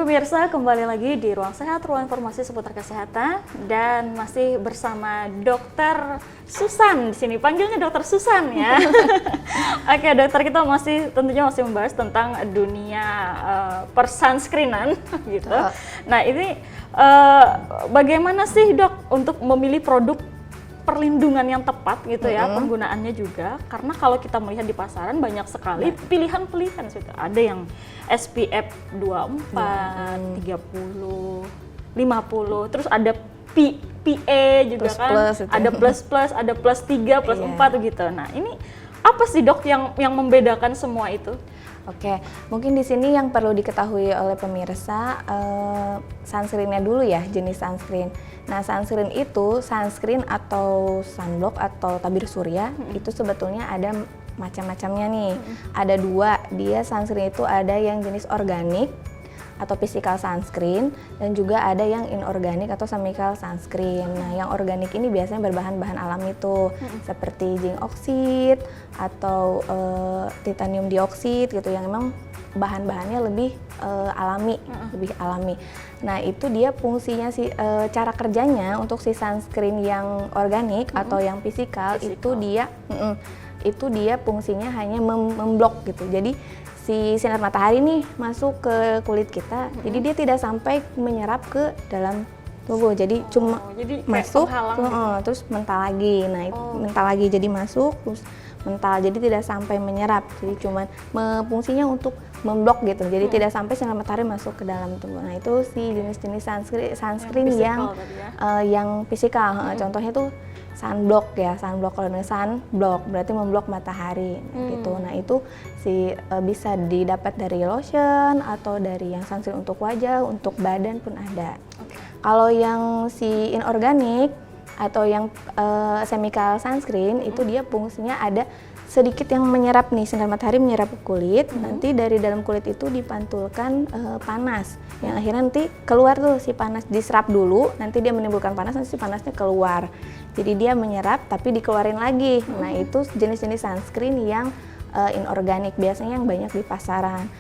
pemirsa, kembali lagi di Ruang Sehat, ruang informasi seputar kesehatan, dan masih bersama Dokter Susan di sini. Panggilnya Dokter Susan ya. Oke, dokter, kita tentunya masih membahas tentang dunia persunscreenan gitu. Nah, ini bagaimana sih, Dok, untuk memilih produk perlindungan yang tepat gitu ya, penggunaannya juga, karena kalau kita melihat di pasaran banyak sekali pilihan-pilihan. Ada yang SPF 24, 30, 50, terus ada PA juga plus, kan, plus, ada plus, ada plus 3, plus 4 gitu. Nah, ini apa sih, Dok, yang membedakan semua itu? Oke, mungkin di sini yang perlu diketahui oleh pemirsa, sunscreen-nya dulu ya, jenis sunscreen. Nah, sunscreen itu, sunscreen atau sunblock atau tabir surya, itu sebetulnya ada macam-macamnya nih. Ada dua, dia sunscreen itu ada yang jenis organik atau physical sunscreen, dan juga ada yang inorganic atau chemical sunscreen. Nah, yang organik ini biasanya berbahan-bahan alami tuh, seperti zinc oxide atau titanium dioxide gitu, yang memang bahan-bahannya lebih alami, lebih alami. Nah, itu dia fungsinya cara kerjanya untuk si sunscreen yang organik atau yang physical. Itu dia fungsinya hanya memblok gitu. Jadi si sinar matahari nih masuk ke kulit kita, jadi dia tidak sampai menyerap ke dalam tubuh, jadi cuma masuk terus mental lagi. Nah, itu mental lagi, jadi masuk terus mental, jadi tidak sampai menyerap, jadi cuma fungsinya untuk memblok gitu, jadi tidak sampai sinar matahari masuk ke dalam tubuh. Nah, itu si jenis-jenis sunscreen yang physical. Contohnya tuh sunblock ya, sunblock, kalau dengan sunblock berarti memblok matahari gitu. Nah, itu bisa didapat dari lotion atau dari yang sunscreen untuk wajah, untuk badan pun ada. Kalau yang si inorganic atau yang chemical sunscreen itu dia fungsinya ada sedikit yang menyerap nih, sinar matahari menyerap ke kulit, nanti dari dalam kulit itu dipantulkan panas, yang akhirnya nanti keluar tuh si panas, diserap dulu, nanti dia menimbulkan panas, nanti si panasnya keluar. Jadi dia menyerap tapi dikeluarin lagi. Nah, itu jenis-jenis sunscreen yang inorganik, biasanya yang banyak di pasaran.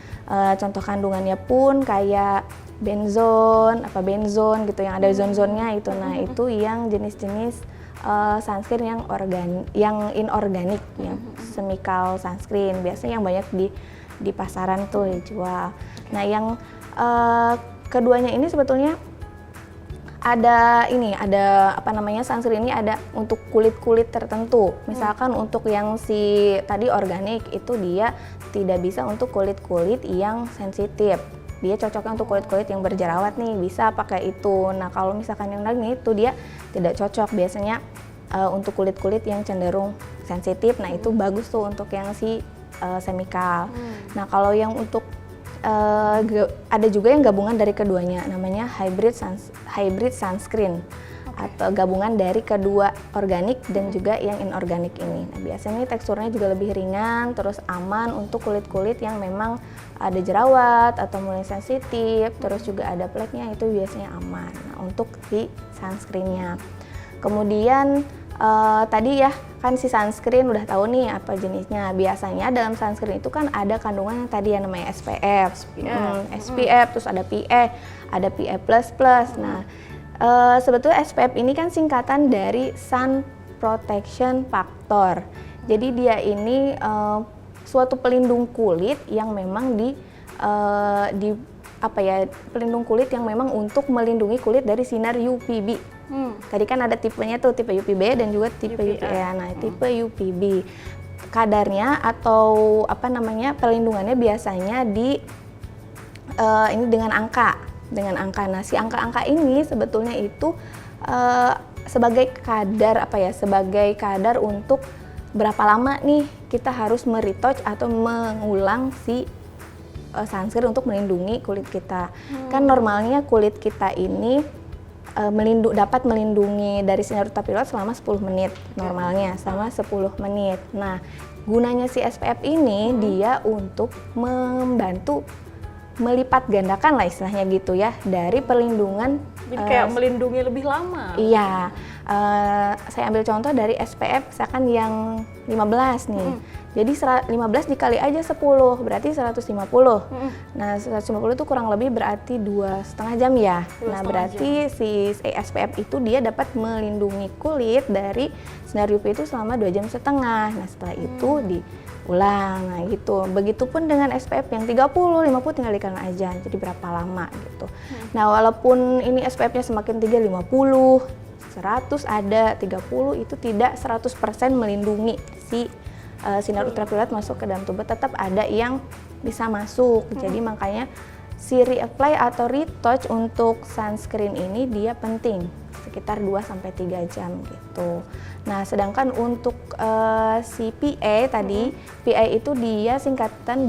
Contoh kandungannya pun kayak benzon gitu, yang ada zon-zonnya itu. Nah, itu yang jenis-jenis sunscreen yang inorganik, yang chemical sunscreen, biasanya yang banyak di pasaran tuh dijual. Nah, yang keduanya ini sebetulnya ada sunscreen ini ada untuk kulit-kulit tertentu. Misalkan untuk yang si tadi organik itu dia tidak bisa untuk kulit-kulit yang sensitif. Dia cocoknya untuk kulit-kulit yang berjerawat nih, bisa pakai itu. Nah, kalau misalkan yang lain itu dia tidak cocok, biasanya untuk kulit-kulit yang cenderung sensitif. Nah, itu bagus tuh untuk yang si chemical. Nah, kalau yang untuk ada juga yang gabungan dari keduanya, namanya hybrid sunscreen. Atau gabungan dari kedua organik dan juga yang inorganik ini. Nah, biasanya teksturnya juga lebih ringan, terus aman untuk kulit-kulit yang memang ada jerawat atau mulai sensitif, terus juga ada fleknya, itu biasanya aman. Nah, untuk si sunscreennya. Kemudian tadi ya kan si sunscreen udah tahu nih apa jenisnya. Biasanya dalam sunscreen itu kan ada kandungan yang tadi yang namanya SPF, terus ada PA, ada PA++. Nah, sebetulnya SPF ini kan singkatan dari Sun Protection Factor. Jadi dia ini suatu pelindung kulit yang memang pelindung kulit yang memang untuk melindungi kulit dari sinar UVB. Tadi kan ada tipenya tuh, tipe UVB dan juga tipe UVA. Nah, tipe UVB kadarnya atau pelindungannya biasanya ini dengan angka. Nah, si angka-angka ini sebetulnya itu sebagai kadar untuk berapa lama nih kita harus meretouch atau mengulang si sunscreen untuk melindungi kulit kita. Kan normalnya kulit kita ini dapat melindungi dari sinar ultraviolet selama 10 menit normalnya, selama 10 menit. Nah, gunanya si SPF ini dia untuk membantu melipat gandakan lah istilahnya gitu ya, dari perlindungan. Jadi kayak melindungi lebih lama. Iya, saya ambil contoh dari SPF misalkan yang 50 15 nih. Jadi 15 dikali aja 10, berarti 150. Nah, 150 itu kurang lebih berarti 2,5 jam ya. Nah, berarti si SPF itu dia dapat melindungi kulit dari sinar UV itu selama 2,5 jam. Nah, setelah itu diulang. Nah, gitu. Begitupun dengan SPF yang 30, 50 tinggal dikalikan aja. Jadi berapa lama gitu. Nah, walaupun ini SPF-nya semakin tinggi 50, 100 ada, 30 itu tidak 100% melindungi si sinar ultraviolet masuk ke dalam tubuh, tetap ada yang bisa masuk. Jadi makanya si reapply atau retouch untuk sunscreen ini dia penting sekitar 2-3 jam gitu. Nah, sedangkan untuk si PA tadi, PA itu dia singkatan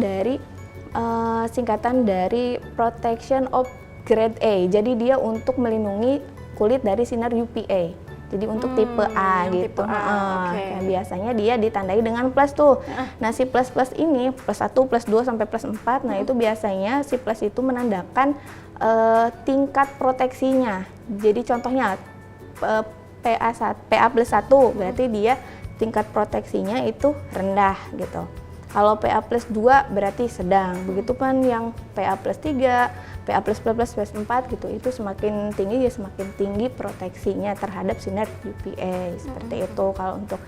dari Protection of Grade A. Jadi dia untuk melindungi kulit dari sinar UVA. Jadi untuk tipe A gitu. Tipe A, Kayak biasanya dia ditandai dengan plus tuh. Nah, si plus ini plus 1, plus 2 sampai plus 4. Nah, itu biasanya si plus itu menandakan tingkat proteksinya. Jadi contohnya PA plus 1 berarti dia tingkat proteksinya itu rendah gitu. Kalau PA plus 2 berarti sedang. Begitupun yang PA plus 3, PA plus 4 gitu, itu semakin tinggi ya semakin tinggi proteksinya terhadap sinar UVA seperti itu kalau untuk.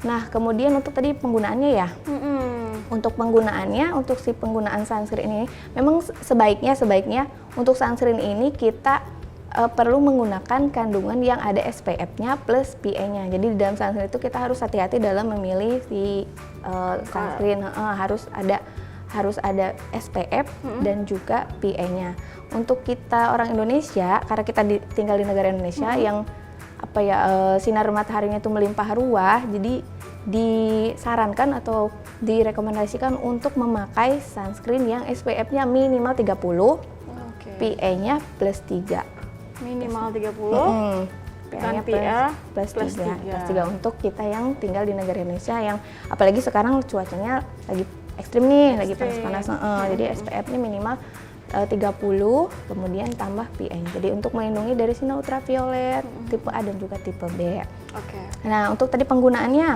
Nah, kemudian untuk tadi penggunaannya ya. Untuk penggunaannya, untuk si penggunaan sunscreen ini memang sebaiknya untuk sunscreen ini kita perlu menggunakan kandungan yang ada SPF-nya plus PA-nya. Jadi di dalam sunscreen itu kita harus hati-hati dalam memilih si sunscreen, harus ada SPF dan juga PA-nya. Untuk kita orang Indonesia, karena kita tinggal di negara Indonesia yang sinar mataharinya itu melimpah ruah, jadi disarankan atau direkomendasikan untuk memakai sunscreen yang SPF-nya minimal 30, PA-nya plus 3. Minimal 30. PA-nya plus 3 untuk kita yang tinggal di negara Indonesia yang apalagi sekarang cuacanya lagi ekstrim nih, lagi panas-panas. Jadi SPF-nya minimal 30, kemudian tambah PA. Jadi untuk melindungi dari sinar ultraviolet tipe A dan juga tipe B. Nah, untuk tadi penggunaannya.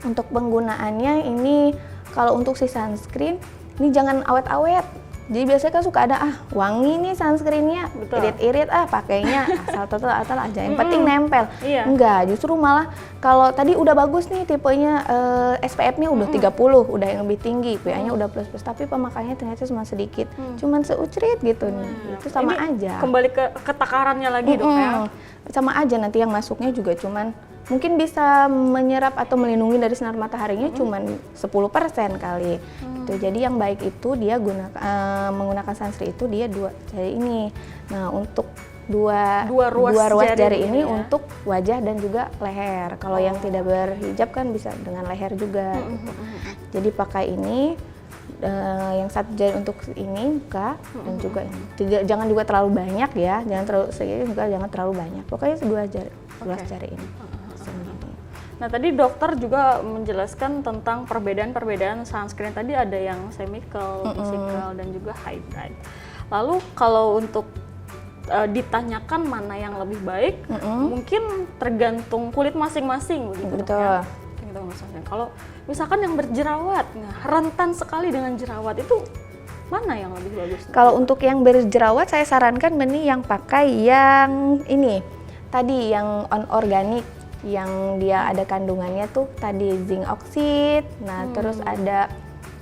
Untuk penggunaannya ini kalau untuk si sunscreen ini jangan awet-awet. Jadi biasanya kan suka ada wangi nih sunscreennya, irit-irit pakainya asal aja, yang penting nempel. Enggak, justru malah kalau tadi udah bagus nih tipenya SPF-nya udah 30, udah yang lebih tinggi, PA-nya udah plus, tapi pemakaiannya ternyata cuma sedikit, cuman seucrit gitu nih, itu sama aja. Kembali ke takarannya lagi dok ya? Sama aja nanti yang masuknya juga cuman mungkin bisa menyerap atau melindungi dari sinar mataharinya cuman 10% kali. Gitu. Jadi yang baik itu dia menggunakan sunscreen itu dia dua jari ini. Nah, untuk dua ruas jari ini untuk wajah dan juga leher. Kalau yang tidak berhijab kan bisa dengan leher juga. Gitu. Jadi pakai ini yang satu jari untuk ini muka dan juga ini. Jangan juga terlalu banyak ya, jangan terlalu segini juga jangan terlalu banyak. Pokoknya ruas jari ini. Nah, tadi dokter juga menjelaskan tentang perbedaan sunscreen. Tadi ada yang chemical, physical, dan juga hybrid. Lalu kalau untuk ditanyakan mana yang lebih baik, mungkin tergantung kulit masing-masing begitu. Betul. Kalau misalkan yang berjerawat, rentan sekali dengan jerawat, itu mana yang lebih bagus? Kalau untuk yang berjerawat, saya sarankan yang pakai yang ini. Tadi yang organik, yang dia ada kandungannya tuh tadi zinc oxide, terus ada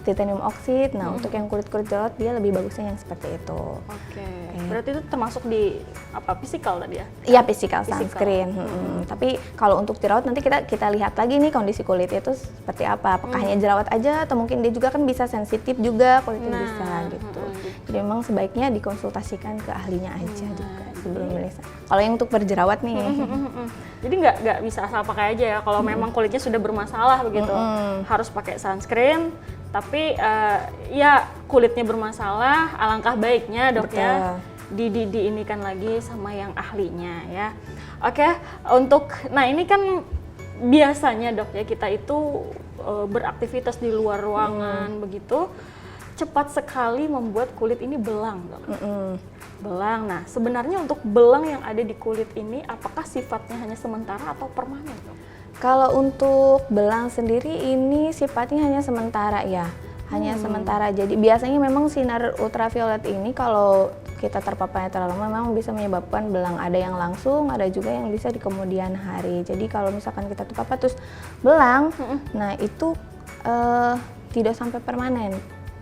titanium oxide. Nah, untuk yang kulit-kulit jerawat dia lebih bagusnya yang seperti itu. Berarti itu termasuk di physical tadi ya? Iya, physical sunscreen. Tapi kalau untuk jerawat nanti kita lihat lagi nih kondisi kulit itu seperti apa. Apakah hanya jerawat aja atau mungkin dia juga kan bisa sensitif juga kulitnya bisa gitu. Jadi memang sebaiknya dikonsultasikan ke ahlinya aja juga sebelum milih. Kalau yang untuk berjerawat nih. Jadi nggak bisa asal pakai aja ya. Kalau memang kulitnya sudah bermasalah begitu, harus pakai sunscreen. Tapi ya kulitnya bermasalah, alangkah baiknya dok ya diinikan lagi sama yang ahlinya ya. Nah ini kan biasanya dok ya kita itu beraktivitas di luar ruangan begitu, cepat sekali membuat kulit ini belang dok. Belang. Nah, sebenarnya untuk belang yang ada di kulit ini apakah sifatnya hanya sementara atau permanen dok? Kalau untuk belang sendiri ini sifatnya hanya sementara ya, hanya sementara. Jadi biasanya memang sinar ultraviolet ini kalau kita terpaparnya terlalu lama memang bisa menyebabkan belang. Ada yang langsung, ada juga yang bisa di kemudian hari. Jadi kalau misalkan kita terpapar terus belang, nah itu tidak sampai permanen.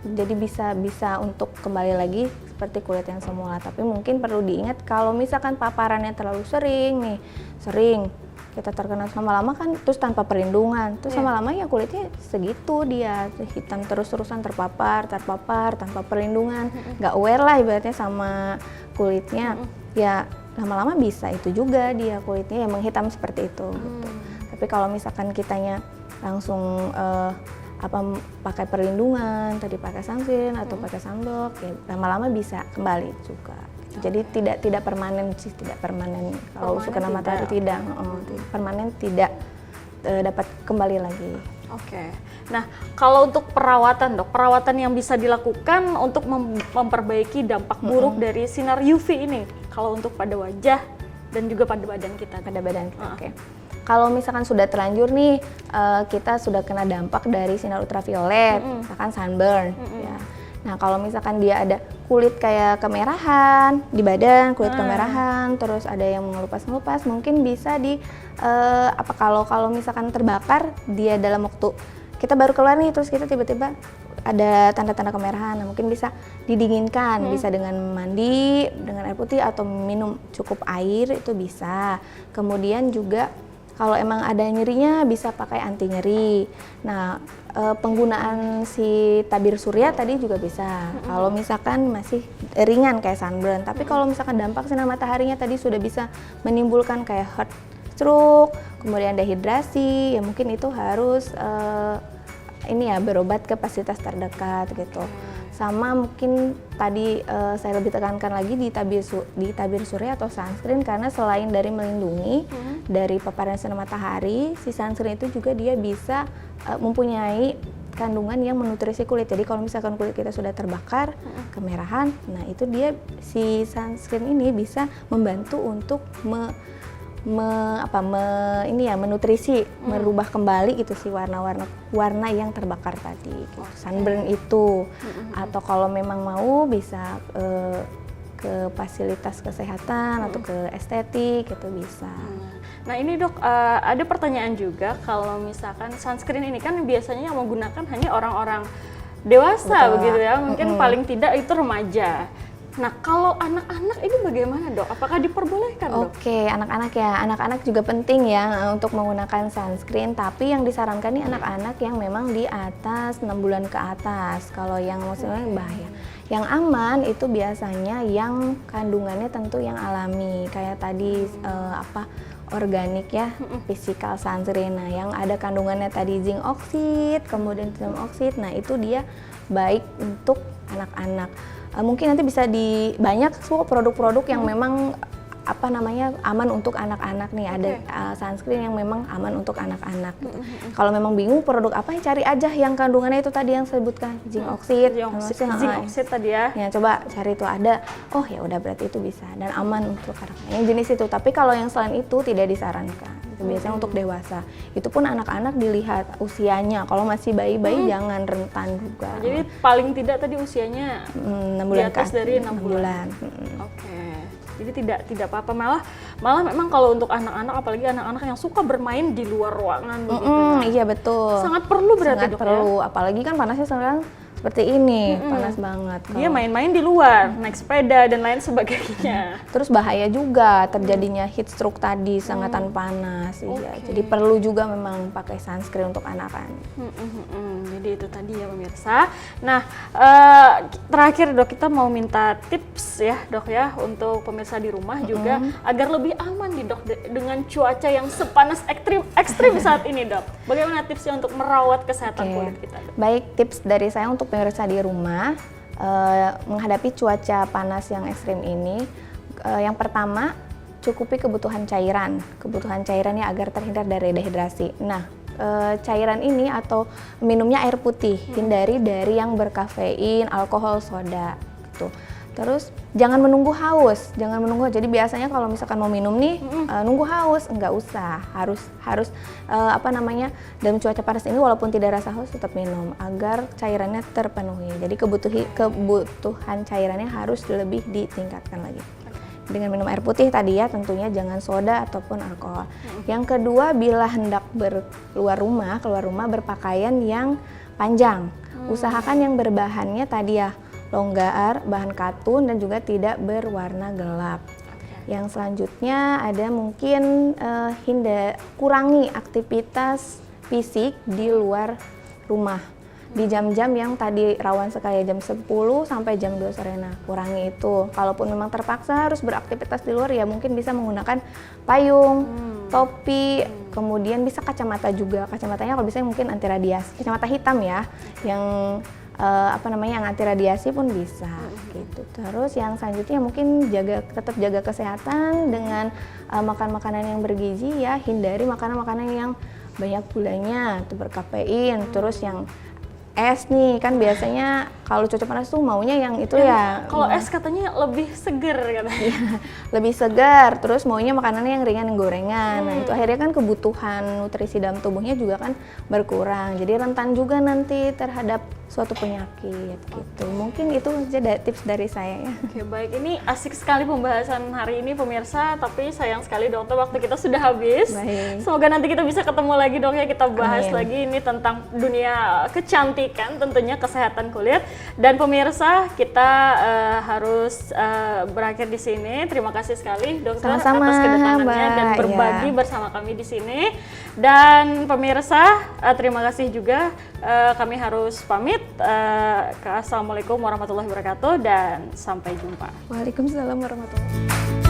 Jadi bisa untuk kembali lagi seperti kulit yang semula. Tapi mungkin perlu diingat kalau misalkan paparannya terlalu sering kita terkena lama-lama kan terus tanpa perlindungan, terus lama-lama ya kulitnya segitu dia hitam terus-terusan terpapar tanpa perlindungan, nggak aware lah ibaratnya sama kulitnya, ya lama-lama bisa itu juga dia kulitnya yang menghitam seperti itu. Gitu. Tapi kalau misalkan kitanya langsung pakai perlindungan, tadi pakai sunscreen atau pakai sunblock, ya lama-lama bisa kembali juga. Jadi tidak permanen sih, tidak permanen. Kalau kena matahari tidak permanen, tidak dapat kembali lagi. Oke. Nah, kalau untuk perawatan dok, perawatan yang bisa dilakukan untuk memperbaiki dampak buruk dari sinar UV ini, kalau untuk pada wajah dan juga pada badan kita. Pada badan kita, oke. Kalau misalkan sudah terlanjur nih, kita sudah kena dampak dari sinar ultraviolet, misalkan sunburn, ya. Nah, kalau misalkan dia ada kulit kayak kemerahan di badan, kulit kemerahan, terus ada yang mengelupas-ngelupas, mungkin bisa kalau misalkan terbakar dia dalam waktu kita baru keluar nih, terus kita tiba-tiba ada tanda-tanda kemerahan, nah mungkin bisa didinginkan, bisa dengan mandi dengan air putih atau minum cukup air itu bisa. Kemudian juga kalau emang ada nyerinya bisa pakai anti nyeri. Nah, penggunaan si tabir surya tadi juga bisa. Kalau misalkan masih ringan kayak sunburn, tapi kalau misalkan dampak sinar mataharinya tadi sudah bisa menimbulkan kayak heat stroke, kemudian dehidrasi, ya mungkin itu harus berobat ke fasilitas terdekat gitu. Sama mungkin tadi saya lebih tekankan lagi di tabir surya atau sunscreen, karena selain dari melindungi dari paparan sinar matahari, si sunscreen itu juga dia bisa mempunyai kandungan yang menutrisi kulit. Jadi kalau misalkan kulit kita sudah terbakar, kemerahan, nah itu dia si sunscreen ini bisa membantu untuk menutrisi, merubah kembali gitu si warna yang terbakar tadi. Gitu. Sunburn itu, atau kalau memang mau bisa ke fasilitas kesehatan atau ke estetik itu bisa. Nah ini dok, ada pertanyaan juga, kalau misalkan sunscreen ini kan biasanya yang menggunakan hanya orang-orang dewasa. Betul. Begitu ya, mungkin paling tidak itu remaja. Nah, kalau anak-anak ini bagaimana dok? Apakah diperbolehkan dok? Oke, anak-anak ya. Anak-anak juga penting ya untuk menggunakan sunscreen, tapi yang disarankan nih anak-anak yang memang di atas 6 bulan ke atas. Kalau yang maksudnya bahaya. Yang aman itu biasanya yang kandungannya tentu yang alami, kayak tadi organik ya, physical sunscreen. Nah, yang ada kandungannya tadi zinc oxide, kemudian titanium oxide. Nah, itu dia baik untuk anak-anak. Mungkin nanti bisa banyak produk-produk yang memang aman untuk anak-anak nih. Ada sunscreen yang memang aman untuk anak-anak. Gitu. Kalau memang bingung produk apa, cari aja yang kandungannya itu tadi yang sebutkan zinc oxide. Zinc oxide tadi ya. Ya coba cari itu ada. Oh ya udah berarti itu bisa dan aman untuk anak-anak. Yang jenis itu. Tapi kalau yang selain itu tidak disarankan. Itu biasanya untuk dewasa. Itu pun anak-anak dilihat usianya. Kalau masih bayi-bayi jangan, rentan juga. Jadi paling tidak tadi usianya 6 bulan di atas dari 6 bulan. Oke. Jadi tidak apa-apa, malah memang kalau untuk anak-anak, apalagi anak-anak yang suka bermain di luar ruangan begitu. Iya betul. Sangat perlu berarti sangat dok perlu, ya? Apalagi kan panasnya sekarang seperti ini, panas banget. Dia main-main di luar, naik sepeda dan lain sebagainya. Terus bahaya juga terjadinya heat stroke tadi, sengatan panas. Iya. Jadi perlu juga memang pakai sunscreen untuk anak-anak. Jadi itu tadi ya pemirsa. Nah, terakhir dok, kita mau minta tips ya dok ya untuk pemirsa di rumah juga agar lebih aman nih dok dengan cuaca yang sepanas ekstrim saat ini dok. Bagaimana tipsnya untuk merawat kesehatan kulit kita dok? Baik, tips dari saya untuk pemirsa di rumah menghadapi cuaca panas yang ekstrim ini. Yang pertama, cukupi kebutuhan cairannya agar terhindar dari dehidrasi. Nah, cairan ini atau minumnya air putih, hindari dari yang berkafein, alkohol, soda gitu. Terus jangan menunggu haus, jangan menunggu. Jadi biasanya kalau misalkan mau minum nih nunggu haus, nggak usah. Harus dalam cuaca panas ini walaupun tidak rasa haus tetap minum agar cairannya terpenuhi. Jadi kebutuhan cairannya harus lebih ditingkatkan lagi. Dengan minum air putih tadi ya, tentunya jangan soda ataupun alkohol. Yang kedua, bila hendak keluar rumah berpakaian yang panjang. Usahakan yang berbahannya tadi ya longgar, bahan katun dan juga tidak berwarna gelap. Yang selanjutnya ada mungkin kurangi aktivitas fisik di luar rumah. Di jam-jam yang tadi rawan sekali jam 10 sampai jam 2 sore, nah kurangi itu. Kalaupun memang terpaksa harus beraktivitas di luar ya mungkin bisa menggunakan payung, topi, kemudian bisa kacamata juga. Kacamatanya kalau bisa mungkin anti radiasi, kacamata hitam ya, yang yang anti radiasi pun bisa gitu. Terus yang selanjutnya mungkin tetap jaga kesehatan dengan makan makanan yang bergizi ya, hindari makanan-makanan yang banyak gulanya, itu berkafein. Terus yang es nih kan biasanya kalau cuaca panas tuh maunya yang itu ya. Kalau es katanya lebih seger katanya. Lebih segar, terus maunya makanannya yang ringan, yang gorengan. Nah itu akhirnya kan kebutuhan nutrisi dalam tubuhnya juga kan berkurang. Jadi rentan juga nanti terhadap suatu penyakit gitu. Mungkin itu saja tips dari saya ya. Oke, baik. Ini asik sekali pembahasan hari ini pemirsa, tapi sayang sekali dokter waktu kita sudah habis. Baik. Semoga nanti kita bisa ketemu lagi dok ya, kita bahas Amin. lagi ini tentang dunia kecantikan, tentunya kesehatan kulit. Dan pemirsa, kita harus berakhir di sini. Terima kasih sekali dokter Sama-sama, atas kedatangannya dan Mbak. berbagi bersama kami di sini. Dan pemirsa, terima kasih juga. Kami harus pamit. Assalamualaikum warahmatullahi wabarakatuh dan sampai jumpa. Waalaikumsalam warahmatullahi wabarakatuh.